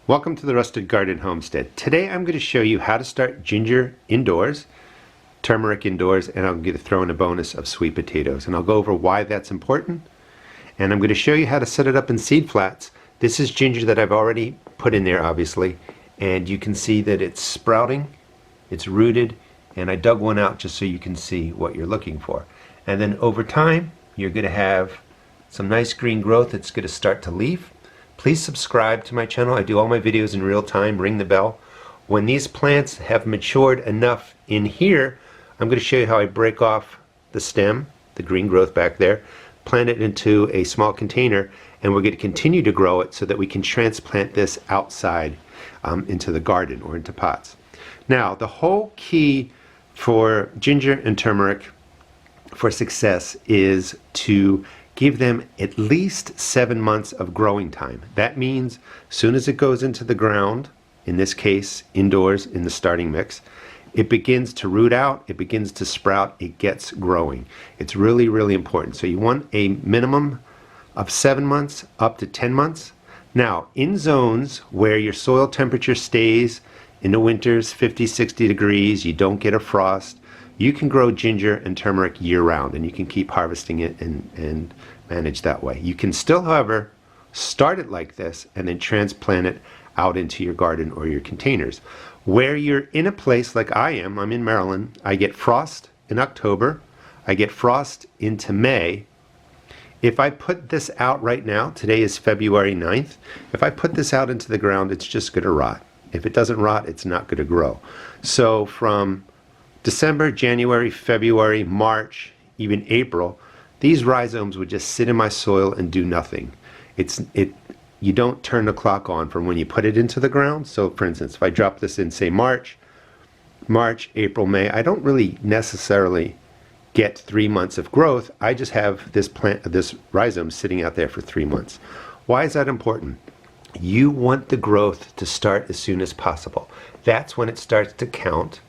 Welcome to the Rusted Garden Homestead. Today I'm going to show you how to start ginger indoors, turmeric indoors, and I'm going to throw in a bonus of sweet potatoes. And I'll go over why that's important. And I'm going to show you how to set it up in seed flats. This is ginger that I've already put in there, obviously. And you can see that it's sprouting, it's rooted, and I dug one out just so you can see what you're looking for. And then over time, you're going to have some nice green growth that's going to start to leaf. Please subscribe to my channel. I do all my videos in real time. Ring the bell. When these plants have matured enough in here, I'm going to show you how I break off the stem, the green growth back there, plant it into a small container, and we're going to continue to grow it so that we can transplant this outside into the garden or into pots. Now, the whole key for ginger and turmeric for success is to give them at least 7 months of growing time. That means as soon as it goes into the ground, in this case indoors in the starting mix, it begins to root out, it begins to sprout, it gets growing. It's really, really important. So you want a minimum of 7 months up to 10 months. Now, in zones where your soil temperature stays in the winters 50, 60 degrees, you don't get a frost, you can grow ginger and turmeric year-round, and you can keep harvesting it and manage that way. You can still, however, start it like this and then transplant it out into your garden or your containers. Where you're in a place like I am, I'm in Maryland, I get frost in October, I get frost into May. If I put this out right now, today is February 9th, if I put this out into the ground, it's just going to rot. If it doesn't rot, it's not going to grow. So from December, January, February, March, even April, these rhizomes would just sit in my soil and do nothing. You don't turn the clock on from when you put it into the ground. So for instance, if I drop this in, say March, April, May, I don't really necessarily get 3 months of growth. I just have this rhizome sitting out there for 3 months. Why is that important? You want the growth to start as soon as possible. That's when it starts to count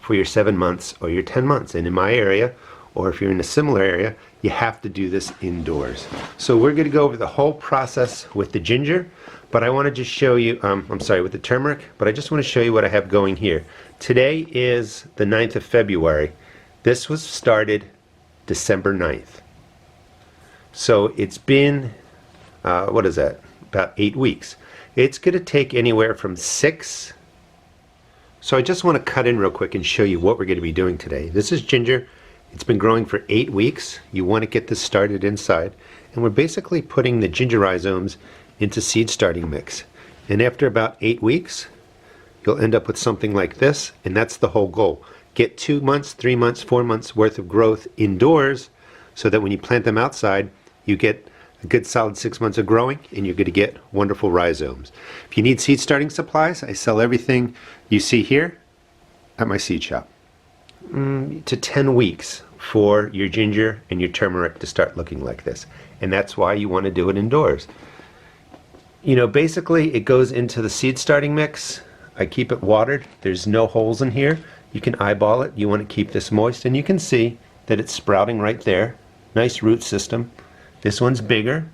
for your 7 months or your 10 months. And in my area, or if you're in a similar area, you have to do this indoors. So we're going to go over the whole process with the ginger, but I want to just show you, with the turmeric, but I just want to show you what I have going here. Today is the 9th of February. This was started December 9th. So it's been, what is that? About 8 weeks. It's going to take anywhere from 6. So I just want to cut in real quick and show you what we're going to be doing today. This is ginger. It's been growing for 8 weeks. You want to get this started inside. And we're basically putting the ginger rhizomes into seed starting mix. And after about 8 weeks, you'll end up with something like this. And that's the whole goal. Get 2 months, 3 months, 4 months worth of growth indoors so that when you plant them outside, you get a good solid 6 months of growing and you're going to get wonderful rhizomes. If you need seed starting supplies, I sell everything you see here at my seed shop. To 10 weeks for your ginger and your turmeric to start looking like this. And that's why you want to do it indoors. You know, basically it goes into the seed starting mix. I keep it watered. There's no holes in here. You can eyeball it. You want to keep this moist, and you can see that it's sprouting right there. Nice root system. This one's bigger.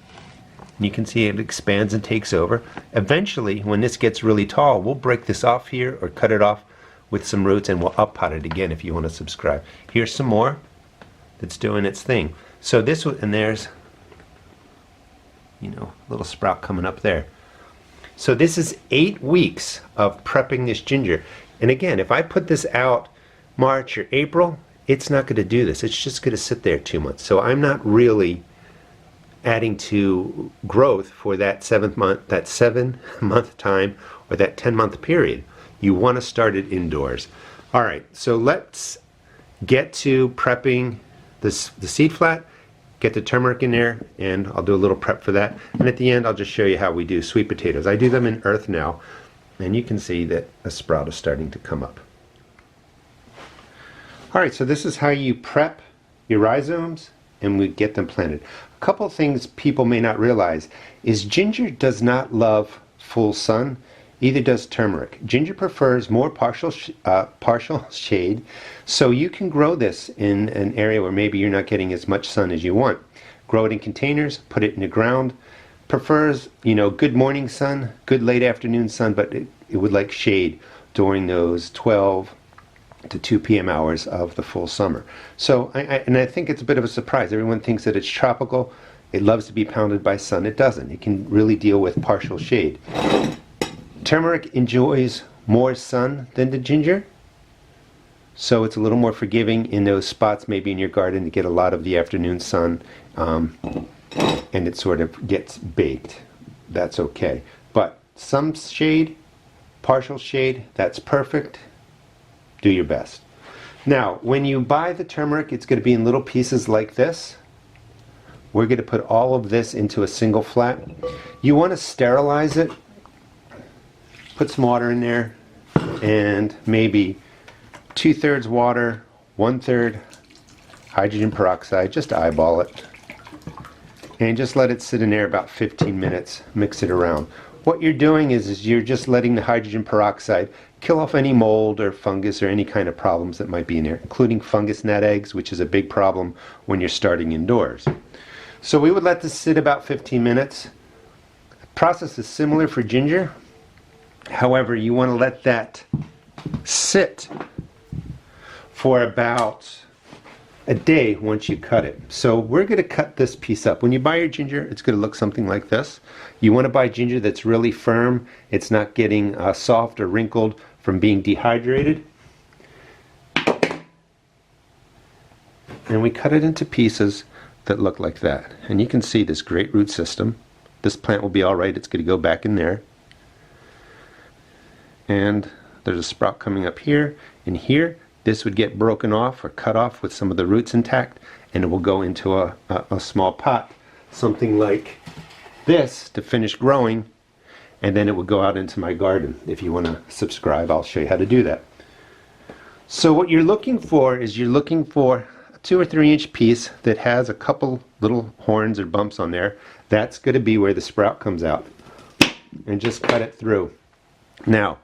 You can see it expands and takes over. Eventually, when this gets really tall, we'll break this off here or cut it off with some roots, and we'll up pot it again if you want to subscribe. Here's some more that's doing its thing. So this one, and there's, you know, a little sprout coming up there. So this is 8 weeks of prepping this ginger. And again, if I put this out March or April, it's not going to do this. It's just going to sit there 2 months. So I'm not really adding to growth for that 7 month time or that 10-month period. You want to start it indoors. All right, so let's get to prepping the seed flat, get the turmeric in there, and I'll do a little prep for that. And at the end, I'll just show you how we do sweet potatoes. I do them in earth now, and you can see that a sprout is starting to come up. All right, so this is how you prep your rhizomes, and we get them planted. A couple things people may not realize is ginger does not love full sun. Either does turmeric. Ginger prefers more partial shade, so you can grow this in an area where maybe you're not getting as much sun as you want. Grow it in containers, put it in the ground, prefers, good morning sun, good late afternoon sun, but it would like shade during those 12 to 2 p.m. hours of the full summer. So, I think it's a bit of a surprise. Everyone thinks that it's tropical. It loves to be pounded by sun. It doesn't. It can really deal with partial shade. Turmeric enjoys more sun than the ginger, so it's a little more forgiving in those spots maybe in your garden to get a lot of the afternoon sun, and it sort of gets baked. That's okay. But some shade, partial shade, that's perfect. Do your best. Now, when you buy the turmeric, it's going to be in little pieces like this. We're going to put all of this into a single flat. You want to sterilize it. Put some water in there, and maybe 2/3 water, 1/3 hydrogen peroxide. Just eyeball it. And just let it sit in there about 15 minutes. Mix it around. What you're doing is you're just letting the hydrogen peroxide kill off any mold or fungus or any kind of problems that might be in there, including fungus gnat eggs, which is a big problem when you're starting indoors. So we would let this sit about 15 minutes. The process is similar for ginger. However, you want to let that sit for about a day once you cut it. So we're going to cut this piece up. When you buy your ginger, it's going to look something like this. You want to buy ginger that's really firm. It's not getting soft or wrinkled from being dehydrated. And we cut it into pieces that look like that. And you can see this great root system. This plant will be all right. It's going to go back in there. And there's a sprout coming up here and here. This would get broken off or cut off with some of the roots intact, and it will go into a small pot, something like this, to finish growing, and then it will go out into my garden. If you want to subscribe, I'll show you how to do that. So what you're looking for is you're looking for a 2 or 3 inch piece that has a couple little horns or bumps on there. That's going to be where the sprout comes out, and just cut it through. Now,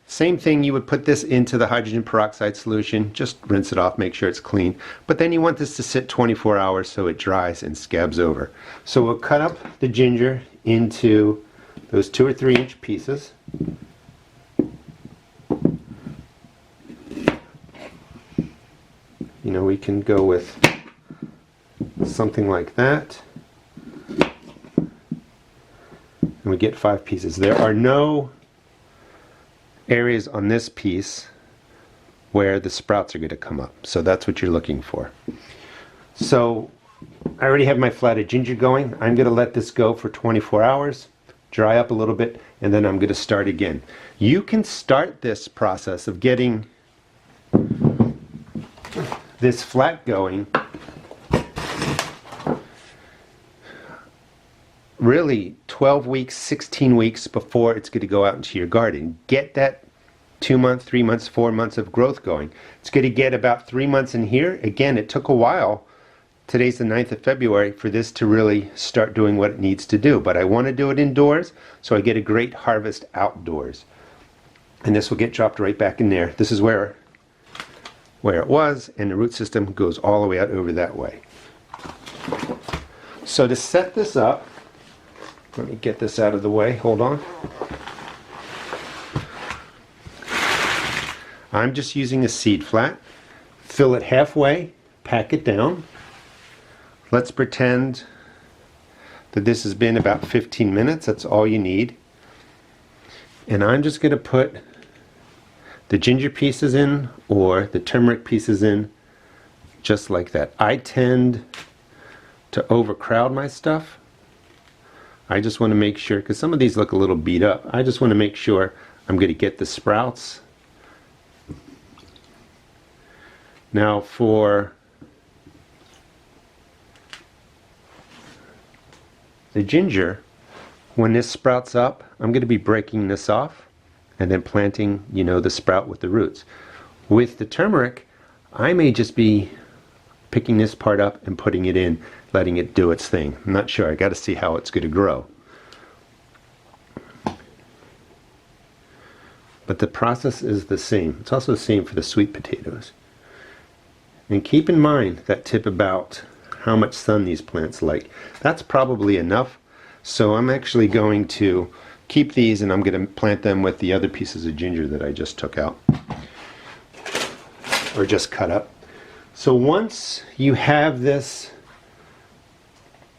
same thing, you would put this into the hydrogen peroxide solution, just rinse it off, make sure it's clean. But then you want this to sit 24 hours so it dries and scabs over. So we'll cut up the ginger into those 2 or 3 inch pieces. We can go with something like that. And we get 5 pieces. There are no areas on this piece where the sprouts are going to come up, so that's what you're looking for. So I already have my flat of ginger going. I'm going to let this go for 24 hours, dry up a little bit, and then I'm going to start again. You can start this process of getting this flat going really 12 weeks, 16 weeks before it's going to go out into your garden. Get that 2 months, 3 months, 4 months of growth going. It's going to get about 3 months in here. Again, it took a while. Today's the 9th of February for this to really start doing what it needs to do. But I want to do it indoors so I get a great harvest outdoors. And this will get dropped right back in there. This is where it was, and the root system goes all the way out over that way. So to set this up, let me get this out of the way. Hold on. I'm just using a seed flat. Fill it halfway, pack it down. Let's pretend that this has been about 15 minutes. That's all you need. And I'm just going to put the ginger pieces in or the turmeric pieces in just like that. I tend to overcrowd my stuff. I just want to make sure, because some of these look a little beat up, I just want to make sure I'm going to get the sprouts. Now for the ginger, when this sprouts up, I'm going to be breaking this off and then planting, the sprout with the roots. With the turmeric, I may just be picking this part up and putting it in, letting it do its thing. I'm not sure. I got to see how it's going to grow. But the process is the same. It's also the same for the sweet potatoes. And keep in mind that tip about how much sun these plants like. That's probably enough. So I'm actually going to keep these, and I'm going to plant them with the other pieces of ginger that I just took out or just cut up. So once you have this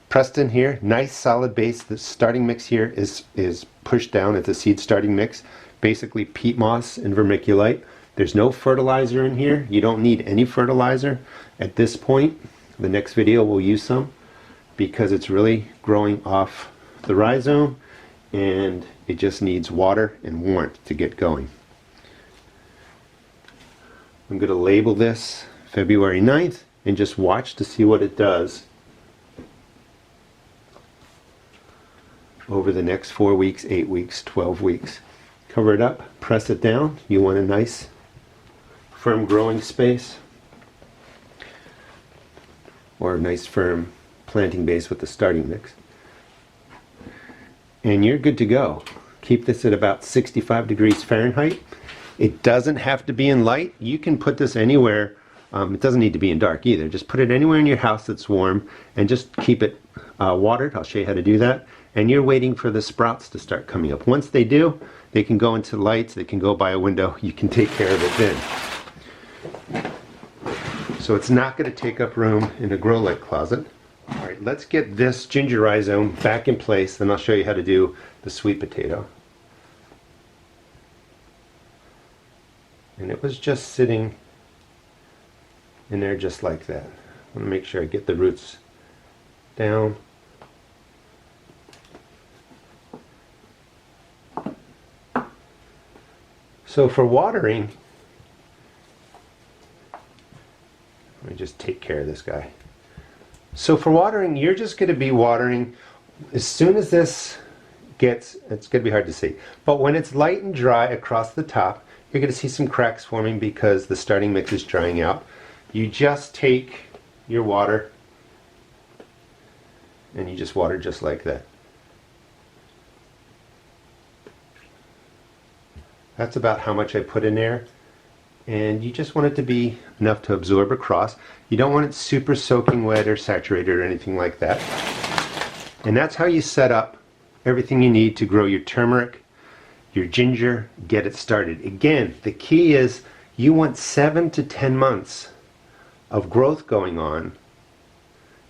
pressed in here, nice solid base, the starting mix here is pushed down. It's a seed starting mix, basically peat moss and vermiculite. There's no fertilizer in here. You don't need any fertilizer at this point. The next video we'll use some because it's really growing off the rhizome and it just needs water and warmth to get going. I'm going to label this February 9th and just watch to see what it does over the next 4 weeks, 8 weeks, 12 weeks. Cover it up, press it down. You want a nice firm growing space or a nice firm planting base with the starting mix. And you're good to go. Keep this at about 65 degrees Fahrenheit. It doesn't have to be in light. You can put this anywhere. It doesn't need to be in dark either. Just put it anywhere in your house that's warm and just keep it watered. I'll show you how to do that. And you're waiting for the sprouts to start coming up. Once they do, they can go into lights, they can go by a window. You can take care of it then. So it's not going to take up room in a grow light closet. All right, let's get this ginger rhizome back in place, then I'll show you how to do the sweet potato. And it was just sitting in there just like that. I want to make sure I get the roots down. So for watering, let me just take care of this guy. So for watering, you're just going to be watering as soon as this gets, it's going to be hard to see, but when it's light and dry across the top, you're going to see some cracks forming because the starting mix is drying out. You just take your water and you just water just like that. That's about how much I put in there. And you just want it to be enough to absorb across. You don't want it super soaking wet or saturated or anything like that. And that's how you set up everything you need to grow your turmeric, your ginger, get it started. Again, the key is you want 7 to 10 months of growth going on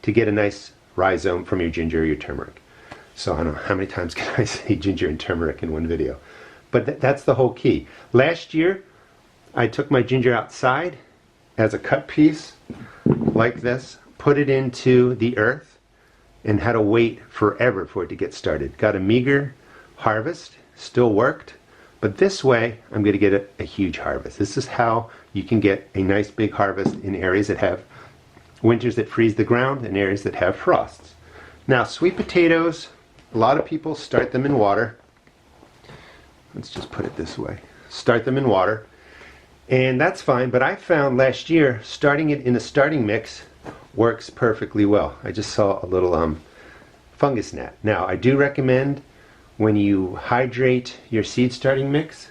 to get a nice rhizome from your ginger or your turmeric. So I don't know how many times can I say ginger and turmeric in one video. But that's the whole key. Last year, I took my ginger outside as a cut piece like this, put it into the earth, and had to wait forever for it to get started. Got a meager harvest, still worked, but this way I'm going to get a huge harvest. This is how you can get a nice big harvest in areas that have winters that freeze the ground and areas that have frosts. Now sweet potatoes, a lot of people start them in water. Let's just put it this way. Start them in water. And that's fine, but I found last year starting it in a starting mix works perfectly well. I just saw a little fungus gnat. Now I do recommend when you hydrate your seed starting mix,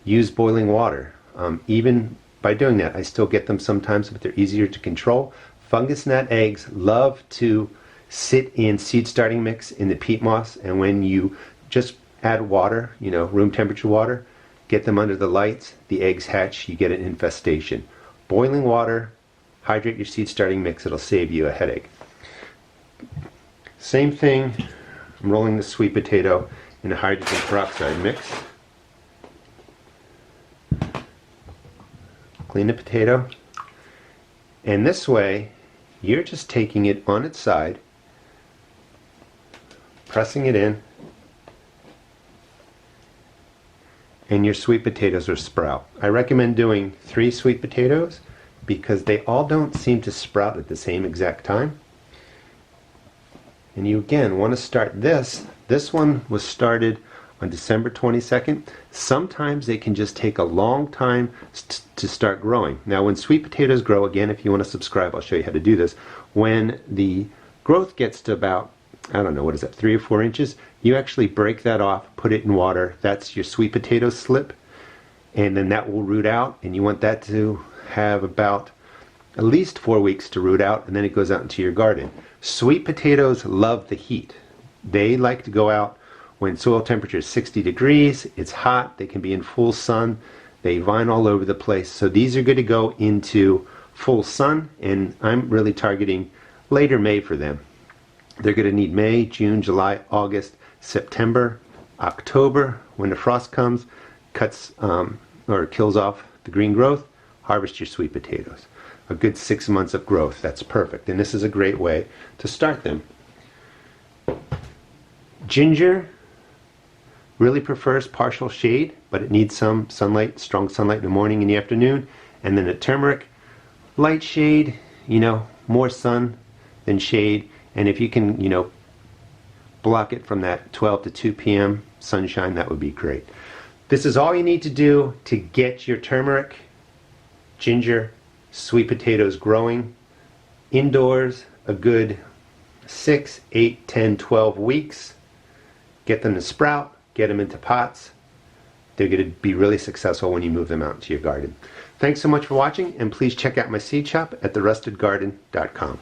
use boiling water. Even by doing that, I still get them sometimes, but they're easier to control. Fungus gnat eggs love to sit in seed starting mix in the peat moss, and when you just add water, you know, room temperature water, get them under the lights, the eggs hatch, you get an infestation. Boiling water, hydrate your seed starting mix, it'll save you a headache. Same thing, I'm rolling the sweet potato in a hydrogen peroxide mix. Clean the potato, and this way you're just taking it on its side, pressing it in, and your sweet potatoes will sprout. I recommend doing 3 sweet potatoes because they all don't seem to sprout at the same exact time. And you again want to start this. This one was started on December 22nd. Sometimes they can just take a long time to start growing. Now when sweet potatoes grow, again, if you want to subscribe, I'll show you how to do this. When the growth gets to about, I don't know, what is that, 3 or 4 inches, you actually break that off, put it in water. That's your sweet potato slip, and then that will root out, and you want that to have about at least 4 weeks to root out, and then it goes out into your garden. Sweet potatoes love the heat. They like to go out when soil temperature is 60 degrees, it's hot, they can be in full sun, they vine all over the place. So these are good to go into full sun, and I'm really targeting later May for them. They're going to need May, June, July, August, September, October. When the frost comes, cuts or kills off the green growth, harvest your sweet potatoes. A good 6 months of growth, that's perfect. And this is a great way to start them. Ginger really prefers partial shade, but it needs some sunlight, strong sunlight in the morning and the afternoon. And then the turmeric, light shade, more sun than shade. And if you can, block it from that 12 to 2 p.m. sunshine, that would be great. This is all you need to do to get your turmeric, ginger, sweet potatoes growing indoors a good 6, 8, 10, 12 weeks. Get them to sprout, get them into pots. They're going to be really successful when you move them out into your garden. Thanks so much for watching, and please check out my seed shop at therustedgarden.com.